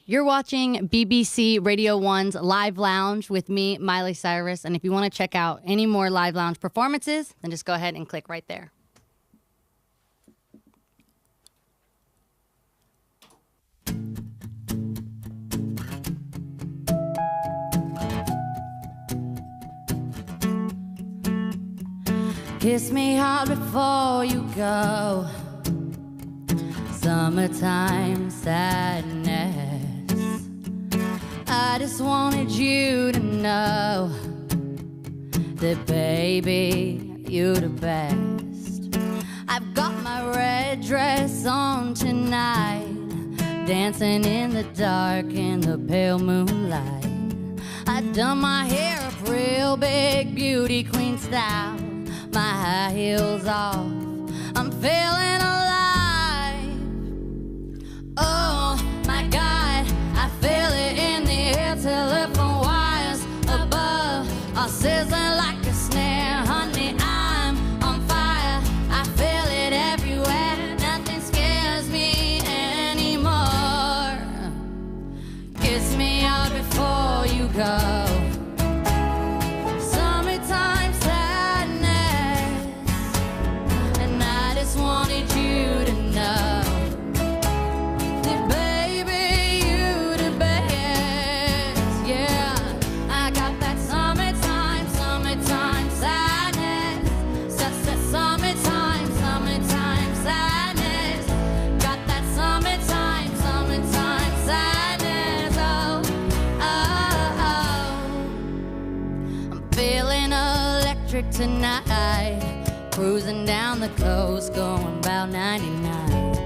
You're watching BBC Radio 1's Live Lounge with me, Miley Cyrus. And if you want to check out any more Live Lounge performances, then just go ahead and click right there. Kiss me hard before you go. Summertime sadness. I just wanted you to know that, baby, you're the best. I've got my red dress on tonight, dancing in the dark in the pale moonlight. I've done my hair up real big, beauty queen style, my high heels off, I'm feeling alive. Oh my God, I feel it in the air, telephone wires above are sizzling like a snare. Honey, I'm on fire, I feel it everywhere, nothing scares me anymore. Kiss me out before you go. Tonight, cruising down the coast, going about 99.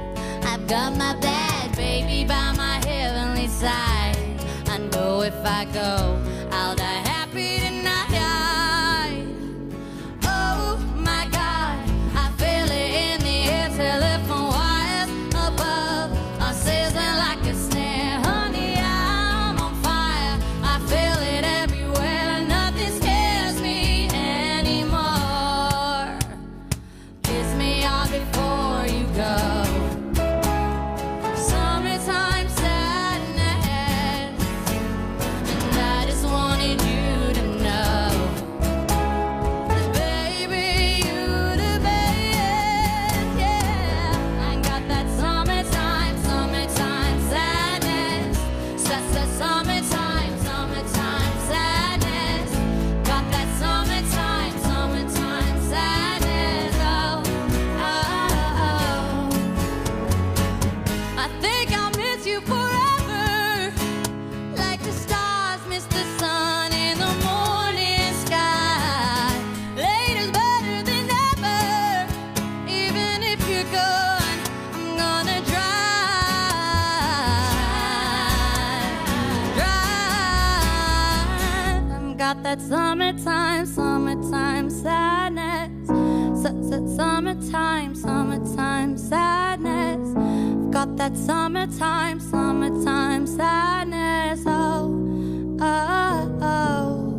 I've got my bad baby by my heavenly side. I know if I go, I'll die happy tonight. Oh my God, I feel it in the air, telephone wires above are sizzling like a snare. Honey, I'm on fire, I feel it everywhere, nothing scares me anymore. Kiss me all before you go. Summertime sadness, and I just wanted you to know that, baby, you the best. Yeah, I got that summertime, summertime sadness. Summertime, summertime sadness. Got that summertime, summertime sadness. Oh, oh, oh. I think I'll miss you forever, like the stars miss the sun in the morning sky. Later's better than ever, even if you're gone, I'm gonna drive. I've got that summertime, summertime sadness. Summertime, summertime sadness. I've got that summertime, summertime sadness. Oh, oh, oh.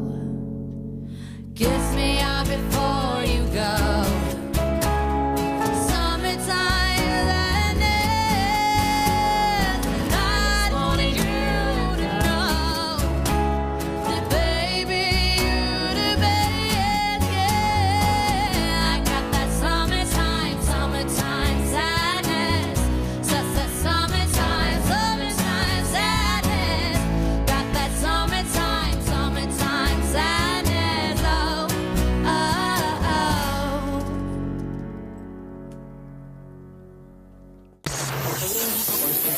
Kiss me out before you go. Summertime sadness. And I wanted you to know that, baby, you're the best. Yeah, I got that summertime, summertime sadness. Summertime, summertime sadness. Got that summertime, summertime sadness. Oh, oh, oh.